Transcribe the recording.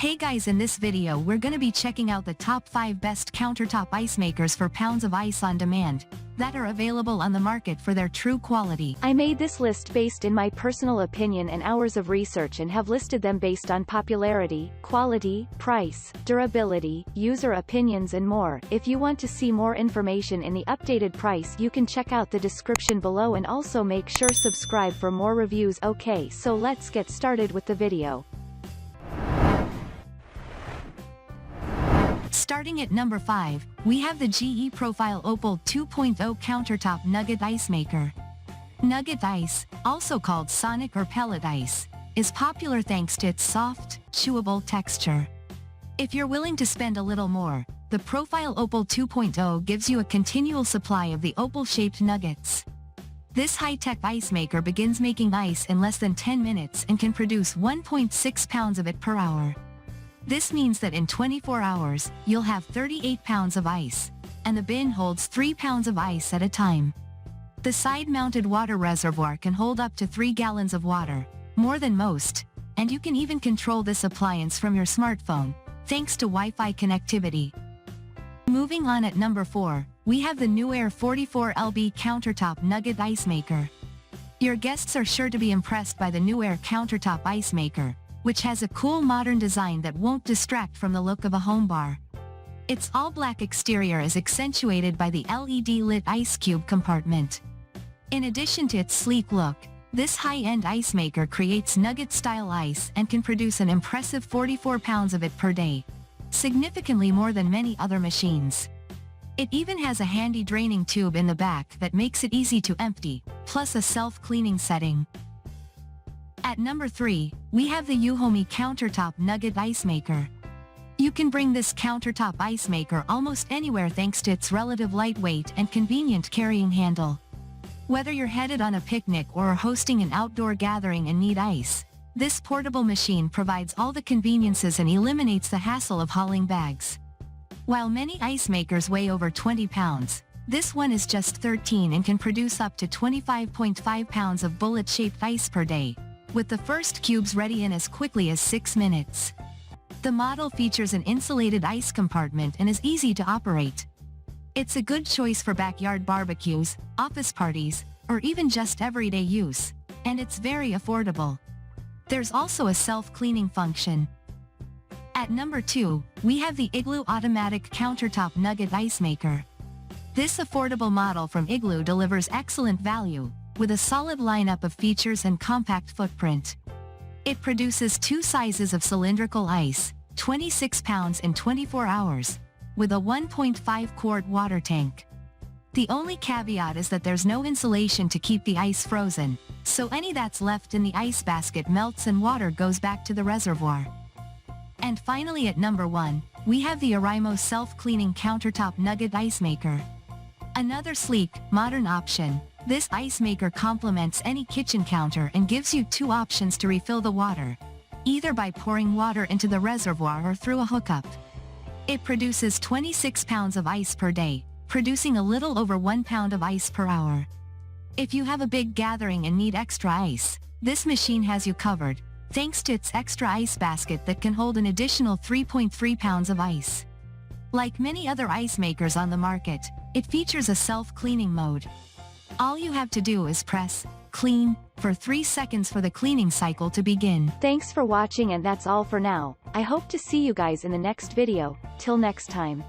Hey guys, in this video we're gonna be checking out the top 5 best countertop ice makers for pounds of ice on demand that are available on the market for their true quality. I made this list based in my personal opinion and hours of research and have listed them based on popularity, quality, price, durability, user opinions and more. If you want to see more information in the updated price, you can check out the description below and also make sure subscribe for more reviews. Okay, so let's get started with the video. Starting at number 5, we have the GE Profile Opal 2.0 Countertop Nugget Ice Maker. Nugget ice, also called sonic or pellet ice, is popular thanks to its soft, chewable texture. If you're willing to spend a little more, the Profile Opal 2.0 gives you a continual supply of the opal-shaped nuggets. This high-tech ice maker begins making ice in less than 10 minutes and can produce 1.6 pounds of it per hour. This means that in 24 hours, you'll have 38 pounds of ice, and the bin holds 3 pounds of ice at a time. The side-mounted water reservoir can hold up to 3 gallons of water, more than most, and you can even control this appliance from your smartphone, thanks to Wi-Fi connectivity. Moving on at number 4, we have the Nuair 44LB Countertop Nugget Ice Maker. Your guests are sure to be impressed by the Nuair Countertop Ice Maker, which has a cool modern design that won't distract from the look of a home bar. Its all-black exterior is accentuated by the LED-lit ice cube compartment. In addition to its sleek look, this high-end ice maker creates nugget-style ice and can produce an impressive 44 pounds of it per day, significantly more than many other machines. It even has a handy draining tube in the back that makes it easy to empty, plus a self-cleaning setting. At number 3, we have the Uhomi Countertop Nugget Ice Maker. You can bring this countertop ice maker almost anywhere thanks to its relative lightweight and convenient carrying handle. Whether you're headed on a picnic or are hosting an outdoor gathering and need ice, this portable machine provides all the conveniences and eliminates the hassle of hauling bags. While many ice makers weigh over 20 pounds, this one is just 13 and can produce up to 25.5 pounds of bullet-shaped ice per day, with the first cubes ready in as quickly as 6 minutes. The model features an insulated ice compartment and is easy to operate. It's a good choice for backyard barbecues, office parties, or even just everyday use, and it's very affordable. There's also a self-cleaning function. At number 2, we have the Igloo Automatic Countertop Nugget Ice Maker. This affordable model from Igloo delivers excellent value, with a solid lineup of features and compact footprint. It produces 2 sizes of cylindrical ice, 26 pounds in 24 hours, with a 1.5-quart water tank. The only caveat is that there's no insulation to keep the ice frozen, so any that's left in the ice basket melts and water goes back to the reservoir. And finally at number 1, we have the Oraimo Self-Cleaning Countertop Nugget Ice Maker. Another sleek, modern option, this ice maker complements any kitchen counter and gives you 2 options to refill the water, either by pouring water into the reservoir or through a hookup. It produces 26 pounds of ice per day, producing a little over 1 pound of ice per hour. If you have a big gathering and need extra ice, this machine has you covered, thanks to its extra ice basket that can hold an additional 3.3 pounds of ice. Like many other ice makers on the market, it features a self-cleaning mode. All you have to do is press clean for 3 seconds for the cleaning cycle to begin. Thanks for watching, and that's all for now. I hope to see you guys in the next video. Till next time.